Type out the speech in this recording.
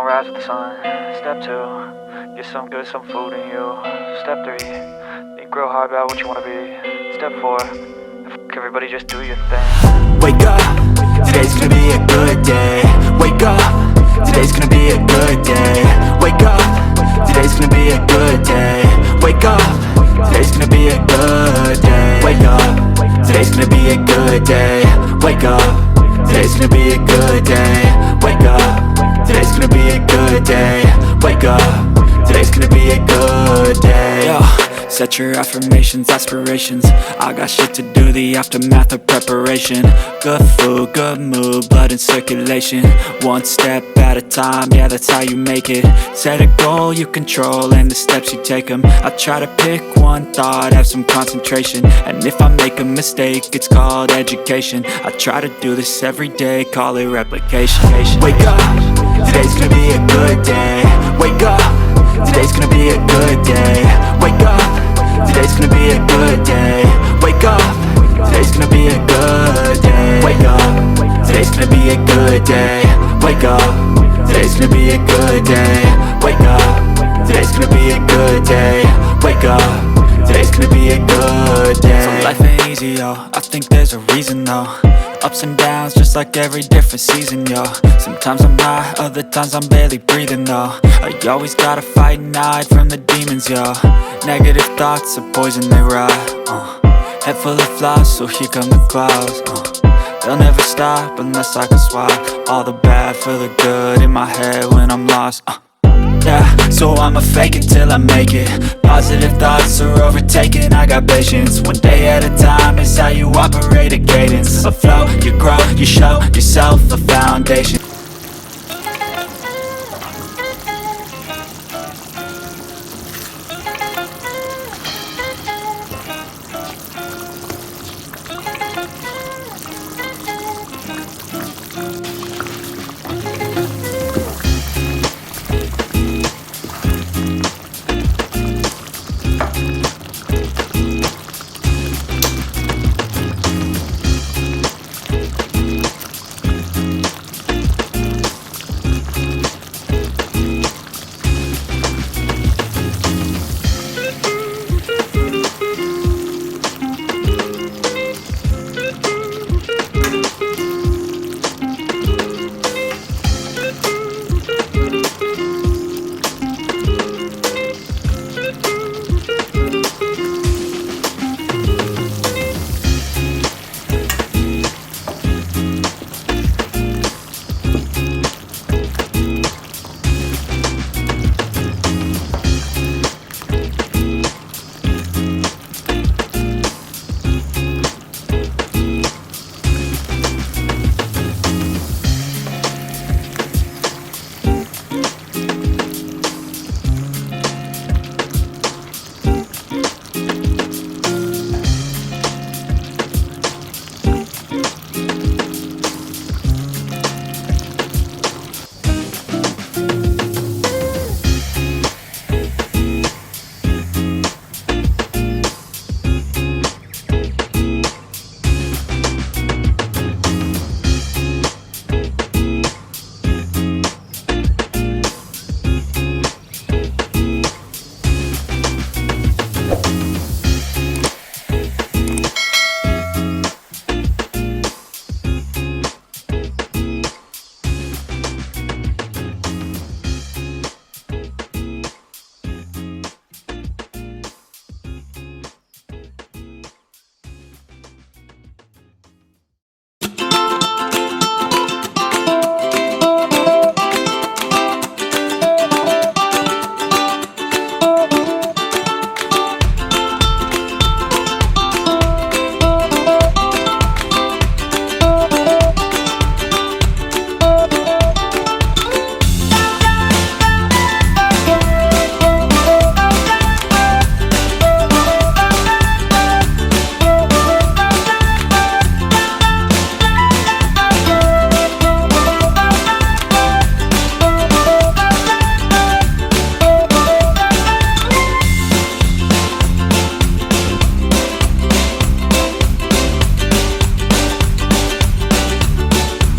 rise with the sun. Step 2, get some good, some food in you. Step 3, think real hard about what you wanna be. Step 4, fuck everybody, just do your thing. Wake up, today's gonna be a good day. Wake up, today's gonna be a good day. Wake up, today's gonna be a good day. Wake up, today's gonna be a good day. Wake up, today's gonna be a good day. Wake up, today's gonna be a good day. Wake up, today's gonna be a good day. Wake up, today's gonna be a good day. Yo, set your affirmations, aspirations. I got shit to do, the aftermath of preparation. Good food, good mood, blood in circulation. One step back, at a time, yeah, that's how you make it. Set a goal you control and the steps you take them. I try to pick one thought, have some concentration, and if I make a mistake, it's called education. I try to do this every day, call it replication. Wake up, today's gonna be a good day. Wake up, today's gonna be a good day. Wake up, today's gonna be a good day. Wake up, today's gonna be a good day. Wake up, today's gonna be a good day. Wake up, today's gonna be a good day. Wake up, today's gonna be a good day. Wake up, today's gonna be a good day. So life ain't easy, yo, I think there's a reason though. Ups and downs, just like every different season, yo. Sometimes I'm high, other times I'm barely breathing, though. I always gotta fight and hide from the demons, yo. Negative thoughts are poison, they rot, Head full of flies, so here come the clouds, They'll never stop unless I can swap all the bad for the good in my head when I'm lost, Yeah, so I'ma fake it till I make it. Positive thoughts are overtaken, I got patience. One day at a time is how you operate a cadence. A flow, you grow, you show yourself a foundation.